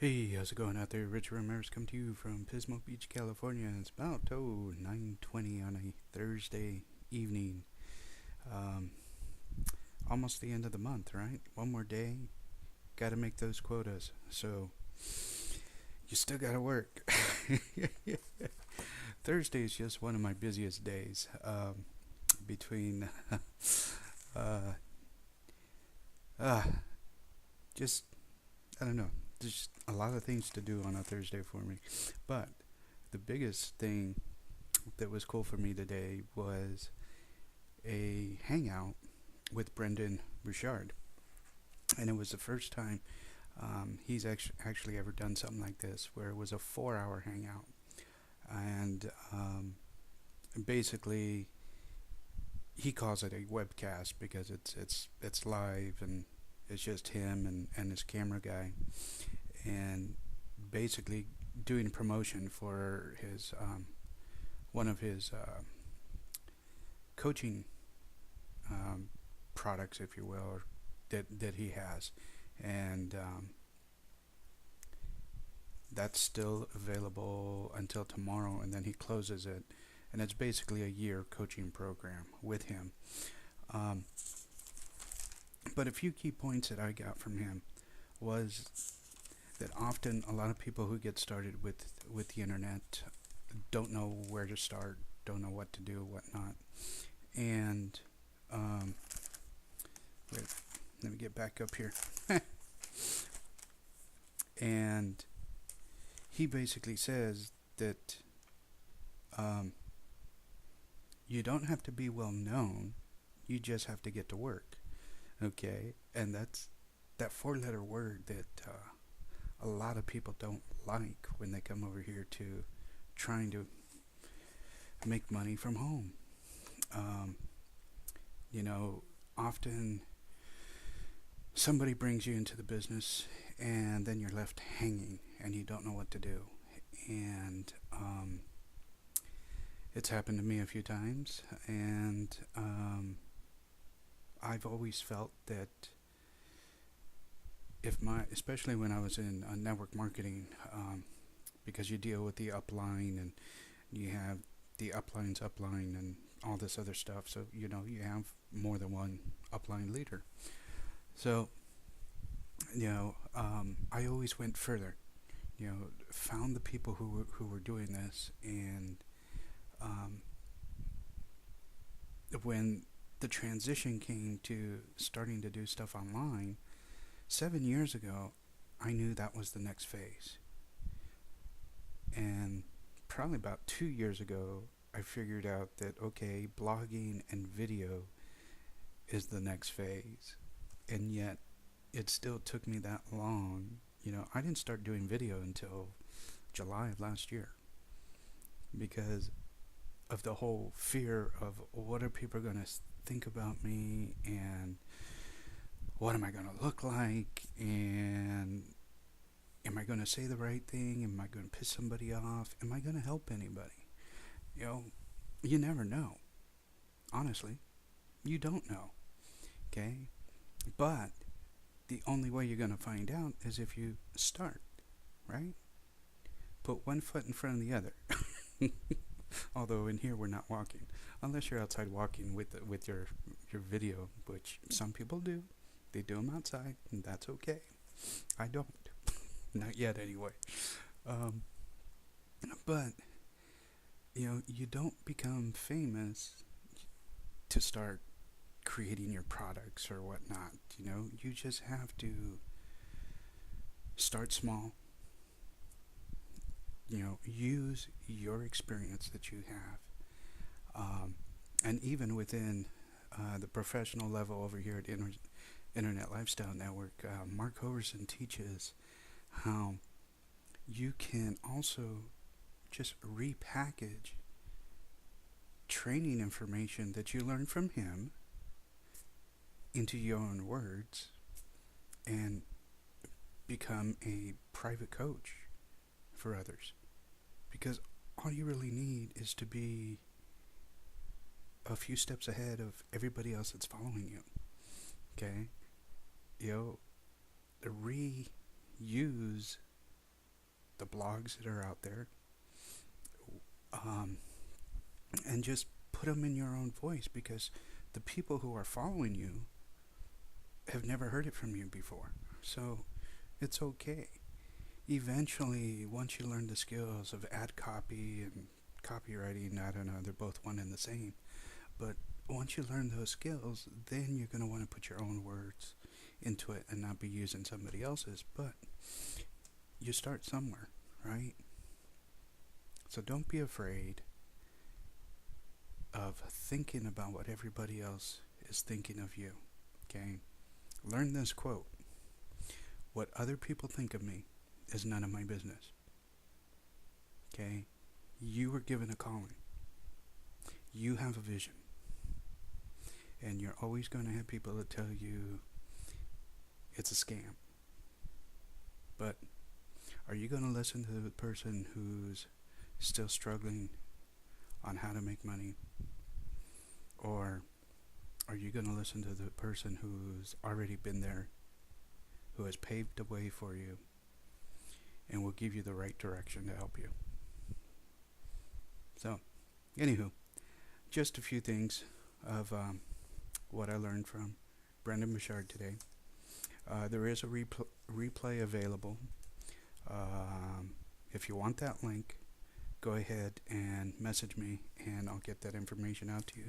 Hey, how's it going out there? Rich Ramirez come to you from Pismo Beach, California. It's about 9:20 on a Thursday evening. Um, Almost the end of the month, right? One more day. Got to make those quotas. So you still got to work. Thursday is just one of my busiest days. Between uh, uh, just I don't know. There's a lot of things to do on a Thursday for me, but the biggest thing that was cool for me today was a hangout with Brendon Burchard, and it was the first time he's actually ever done something like this, where it was a 4-hour hangout, and basically he calls it a webcast because it's live and it's just him and his camera guy, and basically doing promotion for his one of his coaching um, products, if you will, or that he has, and that's still available until tomorrow, and then he closes it, and it's basically a year coaching program with him. Um, but a few key points that I got from him was that often a lot of people who get started with the internet don't know where to start, don't know what to do, whatnot, and wait, let me get back up here. And he basically says that um, you don't have to be well known, you just have to get to work. Okay, and that's that four-letter word that a lot of people don't like when they come over here to trying to make money from home. Um, Often somebody brings you into the business and then you're left hanging and you don't know what to do. And it's happened to me a few times, and I've always felt that especially when I was in network marketing, because you deal with the upline and you have the upline and all this other stuff. So you have more than one upline leader. So I always went further. Found the people who were doing this, and um, when the transition came to starting to do stuff online 7 years ago, I knew that was the next phase. And probably about 2 years ago, I figured out that, okay, blogging and video is the next phase. And yet, it still took me that long. I didn't start doing video until July of last year because of the whole fear of what are people going to think about me, and what am I going to look like, and am I going to say the right thing? Am I going to piss somebody off? Am I going to help anybody? You never know. Honestly, you don't know. Okay? But the only way you're going to find out is if you start, right? Put one foot in front of the other. Although in here we're not walking, unless you're outside walking with your video, which some people do. They do them outside, and that's okay. I don't. Not yet, anyway. But you don't become famous to start creating your products or whatnot. You just have to start small. Use your experience that you have, and even within the professional level over here at Internet Lifestyle Network, Mark Hoverson teaches how you can also just repackage training information that you learned from him into your own words and become a private coach for others. Because all you really need is to be a few steps ahead of everybody else that's following you. Okay? Reuse the blogs that are out there, um, and just put them in your own voice, because the people who are following you have never heard it from you before. So it's okay. Eventually, once you learn the skills of ad copy and copywriting, I don't know, they're both one and the same. But once you learn those skills, then you're going to want to put your own words into it and not be using somebody else's. But you start somewhere, right? So don't be afraid of thinking about what everybody else is thinking of you, okay? Learn this quote: what other people think of me is none of my business, okay? You were given a calling. You have a vision. And you're always going to have people that tell you it's a scam. But are you going to listen to the person who's still struggling on how to make money? Or are you going to listen to the person who's already been there, who has paved the way for you, and will give you the right direction to help you? So, anywho, just a few things of what I learned from Brendon Burchard today. There is a replay available. If you want that link, go ahead and message me, and I'll get that information out to you.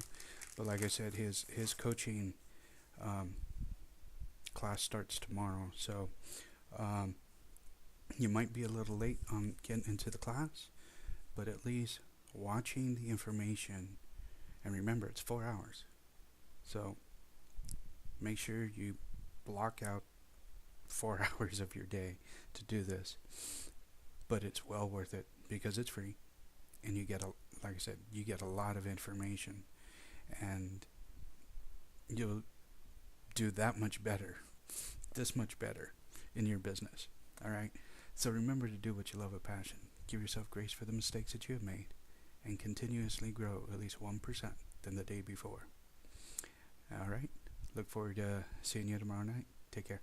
But like I said, his coaching class starts tomorrow, so you might be a little late on getting into the class, but at least watching the information, and remember, it's 4 hours. So make sure you block out 4 hours of your day to do this. But it's well worth it because it's free, and you get like I said, you get a lot of information, and you'll do that much better, this much better in your business. All right. So remember to do what you love with passion. Give yourself grace for the mistakes that you have made, and continuously grow at least 1% than the day before. All right. Look forward to seeing you tomorrow night. Take care.